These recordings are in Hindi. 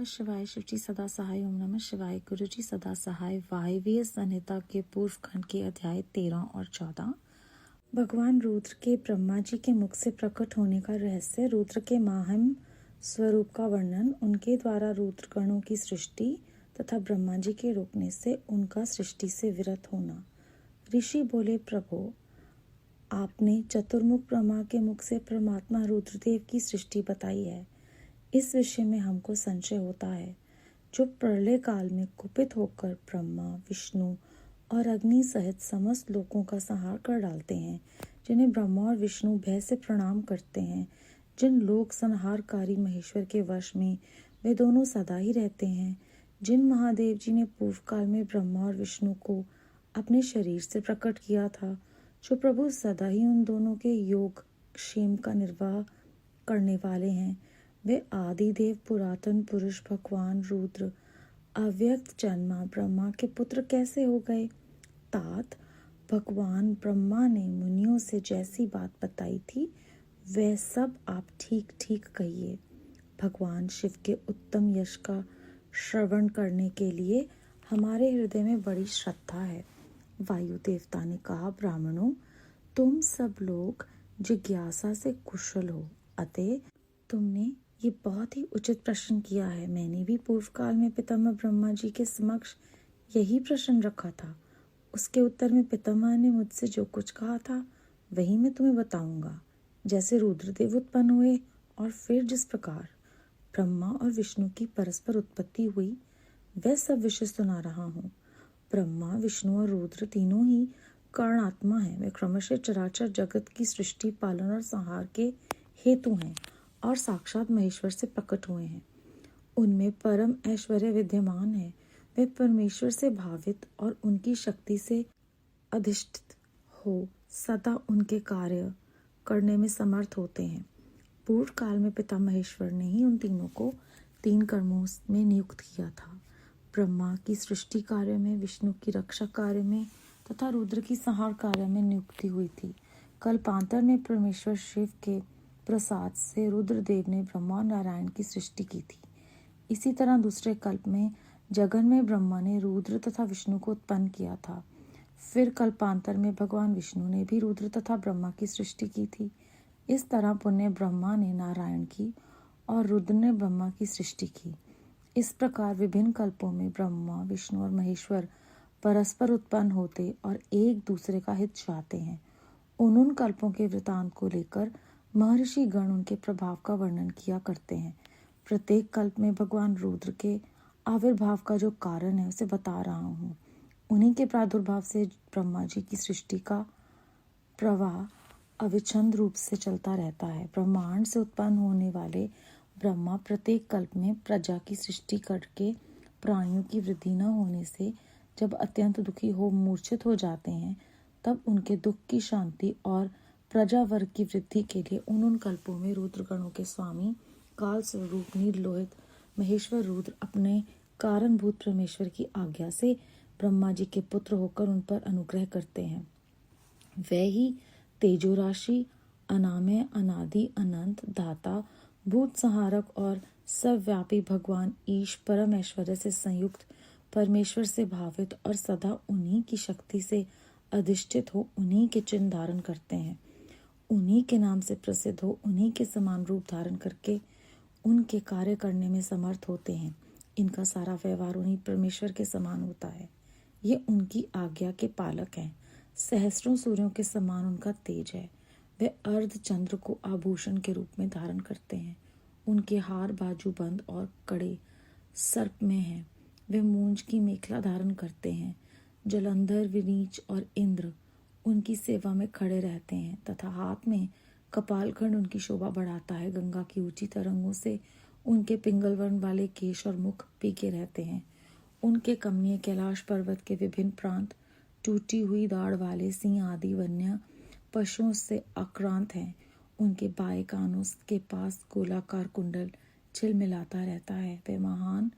शिवाय। शिवजी सदा सहाय। ओम नमः शिवाय। गुरुजी सदा सहाय। वायव्य संहिता के पूर्व खंड के अध्याय 13 और 14। भगवान रुद्र के ब्रह्मा जी के मुख से प्रकट होने का रहस्य, रुद्र के माहिम स्वरूप का वर्णन, उनके द्वारा रुद्र गणों की सृष्टि तथा ब्रह्मा जी के रोकने से उनका सृष्टि से विरत होना। ऋषि बोले, प्रभो, आपने चतुर्मुख ब्रह्मा के मुख से परमात्मा रुद्रदेव की सृष्टि बताई है। इस विषय में हमको संशय होता है। जो प्रलय काल में कुपित होकर ब्रह्मा, विष्णु और अग्नि सहित समस्त लोगों का संहार कर डालते हैं, जिन्हें ब्रह्मा और विष्णु भय से प्रणाम करते हैं, जिन लोक संहारकारी महेश्वर के वश में वे दोनों सदा ही रहते हैं, जिन महादेव जी ने पूर्व काल में ब्रह्मा और विष्णु को अपने शरीर से प्रकट किया था, जो प्रभु सदा ही उन दोनों के योग क्षेम का निर्वाह करने वाले हैं, वे आदि देव पुरातन पुरुष भगवान रुद्र अव्यक्त जन्मा ब्रह्मा के पुत्र कैसे हो गए? तात, भगवान ब्रह्मा ने मुनियों से जैसी बात बताई थी वह सब आप ठीक ठीक कहिए। भगवान शिव के उत्तम यश का श्रवण करने के लिए हमारे हृदय में बड़ी श्रद्धा है। वायु देवता ने कहा, ब्राह्मणों, तुम सब लोग जिज्ञासा से कुशल हो, अतः तुमने ये बहुत ही उचित प्रश्न किया है। मैंने भी पूर्व काल में पितामह ब्रह्मा जी के समक्ष यही प्रश्न रखा था। उसके उत्तर में पितामह ने मुझसे जो कुछ कहा था वही मैं तुम्हें बताऊंगा। जैसे रुद्रदेव उत्पन्न हुए और फिर जिस प्रकार ब्रह्मा और विष्णु की परस्पर उत्पत्ति हुई, वह सब विषय सुना रहा हूँ। ब्रह्मा, विष्णु और रुद्र तीनों ही कारणात्मा हैं। वे क्रमशः चराचर जगत की सृष्टि, पालन और संहार के हेतु हैं और साक्षात महेश्वर से प्रकट हुए हैं। उनमें परम ऐश्वर्य विद्यमान है। वे परमेश्वर से भावित और उनकी शक्ति से अधिष्ठित हो सदा उनके कार्य करने में समर्थ होते हैं। पूर्व काल में पिता महेश्वर ने ही उन तीनों को 3 कर्मों में नियुक्त किया था। ब्रह्मा की सृष्टि कार्य में, विष्णु की रक्षा कार्य में तथा रुद्र की संहार कार्य में नियुक्ति हुई थी। कल्पांतर में परमेश्वर शिव के प्रसाद से रुद्रदेव ने ब्रह्मा और नारायण की सृष्टि की थी। इसी तरह दूसरे कल्प में जगन में ब्रह्मा ने रुद्र तथा विष्णु को उत्पन्न किया था। फिर कल्पांतर में भगवान विष्णु ने भी रुद्र तथा ब्रह्मा की सृष्टि की थी। इस तरह पुण्य ब्रह्मा ने नारायण की और रुद्र ने ब्रह्मा की सृष्टि की। इस प्रकार विभिन्न कल्पों में ब्रह्मा, विष्णु और महेश्वर परस्पर उत्पन्न होते और एक दूसरे का हित चाहते हैं। उन कल्पों के वृतांत को लेकर महर्षि गण उनके प्रभाव का वर्णन किया करते हैं। प्रत्येक कल्प में भगवान रुद्र के आविर्भाव का जो कारण है उसे बता रहा हूँ। उन्हीं के प्रादुर्भाव से ब्रह्मा जी की सृष्टि का प्रवाह अविच्छिन्न रूप से चलता रहता है। ब्रह्मांड से उत्पन्न होने वाले ब्रह्मा प्रत्येक कल्प में प्रजा की सृष्टि करके प्राणियों की वृद्धि न होने से जब अत्यंत दुखी हो मूर्छित हो जाते हैं, तब उनके दुख की शांति और प्रजा वर्ग की वृद्धि के लिए उन कल्पों में रुद्रगणों के स्वामी काल स्वरूप निर्लोहित महेश्वर रुद्र अपने कारणभूत परमेश्वर की आज्ञा से ब्रह्मा जी के पुत्र होकर उन पर अनुग्रह करते हैं। वह ही तेजो राशि, अनामय, अनादि, अनंत, दाता, भूत संहारक और सर्वव्यापी भगवान ईश परम ऐश्वर्य से संयुक्त, परमेश्वर से भावित और सदा उन्हीं की शक्ति से अधिष्ठित हो उन्हीं के चिन्ह धारण करते हैं, उन्हीं के नाम से प्रसिद्ध हो उन्हीं के समान रूप धारण करके उनके कार्य करने में समर्थ होते हैं। इनका सारा व्यवहार उन्हीं परमेश्वर के समान होता है। ये उनकी आज्ञा के पालक हैं। सहस्रों सूर्यों के समान उनका तेज है। वे अर्ध चंद्र को आभूषण के रूप में धारण करते हैं। उनके हार बाजू बंद और कड़े सर्प में हैं। वे मूंज की मेखला धारण करते हैं। जलंधर, विनीच और इंद्र उनकी सेवा में खड़े रहते हैं तथा हाथ में कपालखंड उनकी शोभा बढ़ाता है। गंगा की ऊंची तरंगों से उनके पिंगल वर्ण वाले केश और मुख पीके रहते हैं। उनके कमनीय कैलाश पर्वत के विभिन्न प्रांत टूटी हुई दाढ़ वाले सिंह आदि वन्य पशुओं से आक्रांत हैं। उनके बाएं कानों के पास गोलाकार कुंडल झिलमिलाता रहता है। वे महान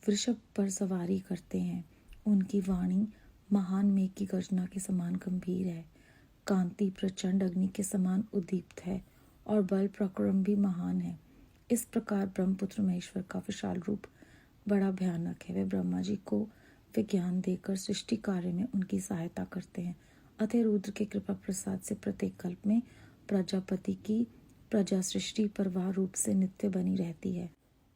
वृषभ पर सवारी करते हैं। उनकी वाणी महान मेघ की गर्जना के समान गंभीर है। कांति प्रचंड अग्नि के समान उद्दीप्त है और बल प्रक्रम भी महान है। इस प्रकार ब्रह्मपुत्र महेश्वर का विशाल रूप बड़ा भयानक है। वे ब्रह्मा जी को विज्ञान देकर सृष्टि कार्य में उनकी सहायता करते हैं। अतः रुद्र के कृपा प्रसाद से प्रत्येक कल्प में प्रजापति की प्रजा सृष्टि प्रवाह रूप से नित्य बनी रहती है।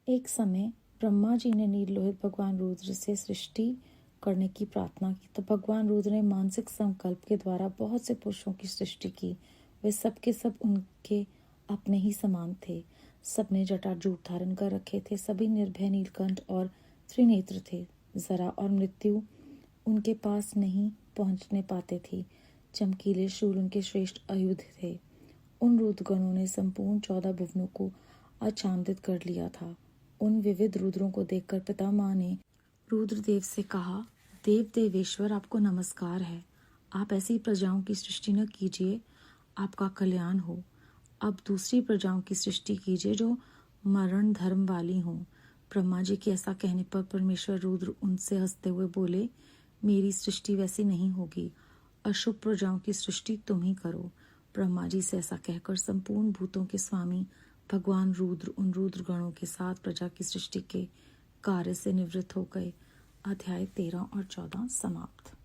एक समय ब्रह्मा जी ने नीललोहित भगवान रुद्र से सृष्टि करने की प्रार्थना की, तो भगवान रुद्र ने मानसिक संकल्प के द्वारा बहुत से पुरुषों की सृष्टि की। वे सब के सब उनके अपने ही समान थे। सबने जटाजूट धारण कर रखे थे। सभी निर्भय, नीलकंठ और त्रिनेत्र थे। जरा और मृत्यु उनके पास नहीं पहुंचने पाते थे। चमकीले शूल उनके श्रेष्ठ आयुध थे। उन रुद्रगणों ने संपूर्ण 14 भुवनों को आच्छादित कर लिया था। उन विविध रुद्रों को देखकर पितामह ने रुद्रदेव से कहा, देव देवेश्वर, आपको नमस्कार है। आप ऐसी प्रजाओं की सृष्टि न कीजिए, आपका कल्याण हो। अब दूसरी प्रजाओं की सृष्टि कीजिए जो मरण धर्म वाली हों। ब्रह्मा जी के ऐसा कहने पर परमेश्वर रुद्र उनसे हंसते हुए बोले, मेरी सृष्टि वैसी नहीं होगी। अशुभ प्रजाओं की सृष्टि तुम ही करो। ब्रह्मा जी से ऐसा कहकर संपूर्ण भूतों के स्वामी भगवान रुद्र उन रुद्रगणों के साथ प्रजा की सृष्टि के कार्य से निवृत्त हो गए। अध्याय 13 और 14 समाप्त।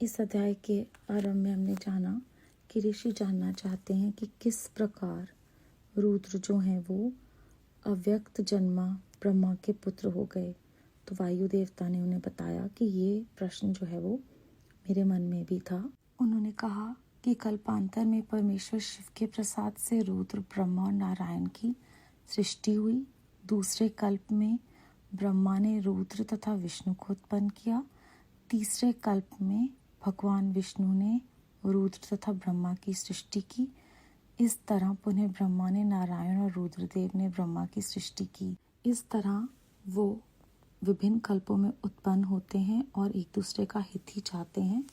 इस अध्याय के आरंभ में हमने जाना कि ऋषि जानना चाहते हैं कि किस प्रकार रुद्र जो हैं वो अव्यक्त जन्मा ब्रह्मा के पुत्र हो गए। तो वायु देवता ने उन्हें बताया कि ये प्रश्न जो है वो मेरे मन में भी था। उन्होंने कहा कि कल्पांतर में परमेश्वर शिव के प्रसाद से रुद्र, ब्रह्मा और नारायण की सृष्टि हुई। दूसरे कल्प में ब्रह्मा ने रुद्र तथा विष्णु को उत्पन्न किया। तीसरे कल्प में भगवान विष्णु ने रुद्र तथा ब्रह्मा की सृष्टि की। इस तरह पुनः ब्रह्मा ने नारायण और रुद्रदेव ने ब्रह्मा की सृष्टि की। इस तरह वो विभिन्न कल्पों में उत्पन्न होते हैं और एक दूसरे का हित ही चाहते हैं।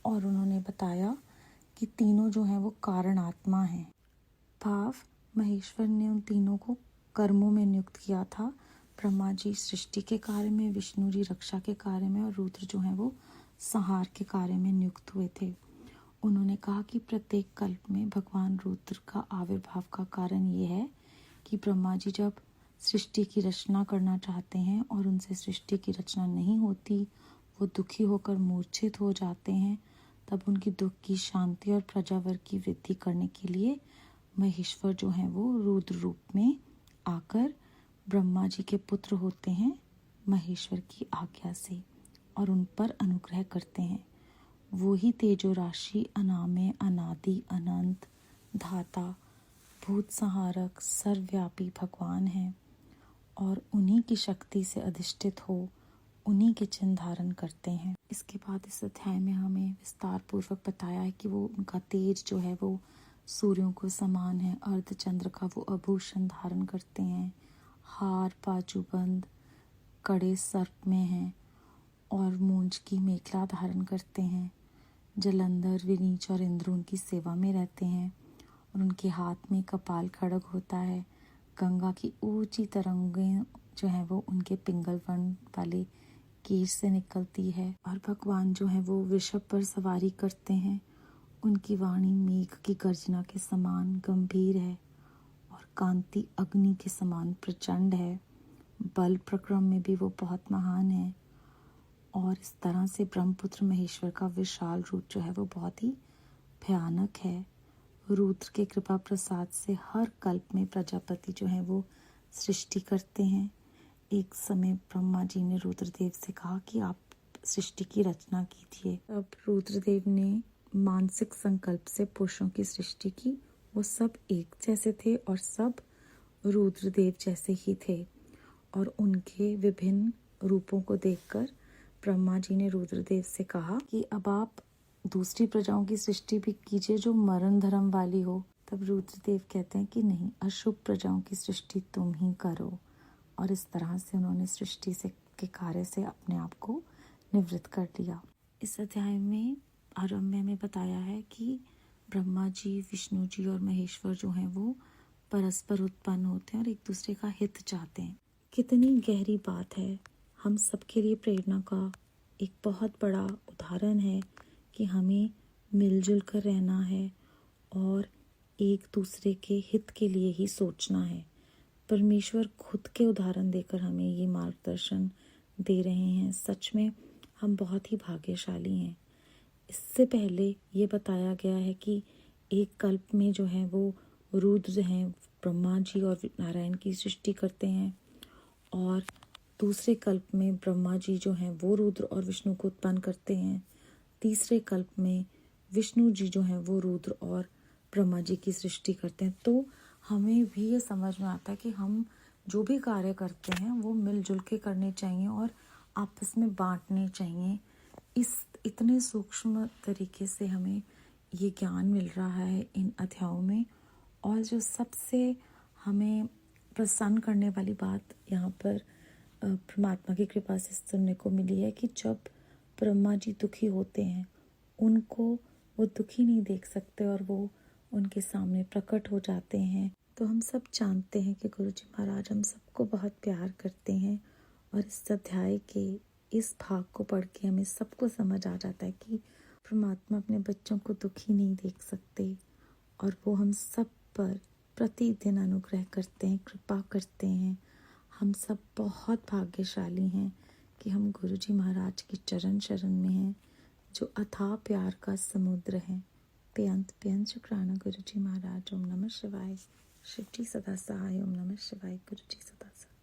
और उन्होंने बताया कि तीनों जो हैं वो कारण आत्मा हैं। भाव महेश्वर ने उन तीनों को कर्मों में नियुक्त किया था। ब्रह्मा जी सृष्टि के कार्य में, विष्णु जी रक्षा के कार्य में और रुद्र जो हैं वो संहार के कार्य में नियुक्त हुए थे। उन्होंने कहा कि प्रत्येक कल्प में भगवान रुद्र का आविर्भाव का कारण ये है कि ब्रह्मा जी जब सृष्टि की रचना करना चाहते हैं और उनसे सृष्टि की रचना नहीं होती, वो दुखी होकर मूर्छित हो जाते हैं, तब उनकी दुख की शांति और प्रजावर की वृद्धि करने के लिए महेश्वर जो हैं वो रुद्र रूप में आकर ब्रह्मा जी के पुत्र होते हैं महेश्वर की आज्ञा से और उन पर अनुग्रह करते हैं। वो ही तेजो राशि, अनामय, अनादि, अनंत, धाता, भूत संहारक, सर्वव्यापी भगवान हैं और उन्हीं की शक्ति से अधिष्ठित हो उन्हीं के चिन्ह धारण करते हैं। इसके बाद इस अध्याय में हमें विस्तार पूर्वक बताया है कि वो उनका तेज जो है वो सूर्यों को समान है। अर्धचंद्र का वो आभूषण धारण करते हैं। हार, बाजूबंद, कड़े सर्प में हैं और मूंछ की मेखला धारण करते हैं। जलंधर, विनीच और इंद्र उनकी सेवा में रहते हैं और उनके हाथ में कपाल खड्ग होता है। गंगा की ऊंची तरंगें जो है वो उनके पिंगल वर्ण वाले केश से निकलती है और भगवान जो है वो वृषभ पर सवारी करते हैं। उनकी वाणी मेघ की गर्जना के समान गंभीर है और कांति अग्नि के समान प्रचंड है। बल प्रक्रम में भी वो बहुत महान है और इस तरह से ब्रह्मपुत्र महेश्वर का विशाल रूप जो है वो बहुत ही भयानक है। रुद्र के कृपा प्रसाद से हर कल्प में प्रजापति जो है वो सृष्टि करते हैं। एक समय ब्रह्मा जी ने रुद्रदेव से कहा कि आप सृष्टि की रचना कीजिए। अब रुद्रदेव ने मानसिक संकल्प से पुरुषों की सृष्टि की। वो सब एक जैसे थे और सब रुद्रदेव जैसे ही थे और उनके विभिन्न रूपों को देखकर ब्रह्मा जी ने रुद्रदेव से कहा कि अब आप दूसरी प्रजाओं की सृष्टि भी कीजिए जो मरण धर्म वाली हो। तब रुद्रदेव कहते हैं कि नहीं, अशुभ प्रजाओं की सृष्टि तुम ही करो। और इस तरह से उन्होंने सृष्टि से के कार्य से अपने आप को निवृत्त कर लिया। इस अध्याय में आरंभ में हमें बताया है कि ब्रह्मा जी, विष्णु जी और महेश्वर जो हैं वो परस्पर उत्पन्न होते हैं और एक दूसरे का हित चाहते हैं। कितनी गहरी बात है। हम सबके लिए प्रेरणा का एक बहुत बड़ा उदाहरण है कि हमें मिलजुल कर रहना है और एक दूसरे के हित के लिए ही सोचना है। परमेश्वर खुद के उदाहरण देकर हमें ये मार्गदर्शन दे रहे हैं। सच में हम बहुत ही भाग्यशाली हैं। इससे पहले ये बताया गया है कि एक कल्प में जो है वो रुद्र हैं, ब्रह्मा जी और नारायण की सृष्टि करते हैं, और दूसरे कल्प में ब्रह्मा जी जो हैं वो रुद्र और विष्णु को उत्पन्न करते हैं। तीसरे कल्प में विष्णु जी जो हैं वो रुद्र और ब्रह्मा जी की सृष्टि करते हैं। तो हमें भी ये समझ में आता है कि हम जो भी कार्य करते हैं वो मिलजुल के करने चाहिए और आपस में बांटने चाहिए। इस इतने सूक्ष्म तरीके से हमें ये ज्ञान मिल रहा है इन अध्यायों में। और जो सबसे हमें प्रसन्न करने वाली बात यहाँ पर परमात्मा की कृपा से सुनने को मिली है कि जब ब्रह्मा जी दुखी होते हैं, उनको वो दुखी नहीं देख सकते और वो उनके सामने प्रकट हो जाते हैं। तो हम सब जानते हैं कि गुरुजी महाराज हम सबको बहुत प्यार करते हैं, और इस अध्याय के इस भाग को पढ़ के हमें सबको समझ आ जाता है कि परमात्मा अपने बच्चों को दुखी नहीं देख सकते, और वो हम सब पर प्रतिदिन अनुग्रह करते हैं, कृपा करते हैं। हम सब बहुत भाग्यशाली हैं कि हम गुरुजी महाराज के चरण शरण में हैं, जो अथाह प्यार का समुद्र है। बेअंत शुक्राना गुरुजी महाराज। ओम नमः शिवाय। शिव जी सदा सहाय। ओम नमः शिवाय। गुरुजी सदा सहाय।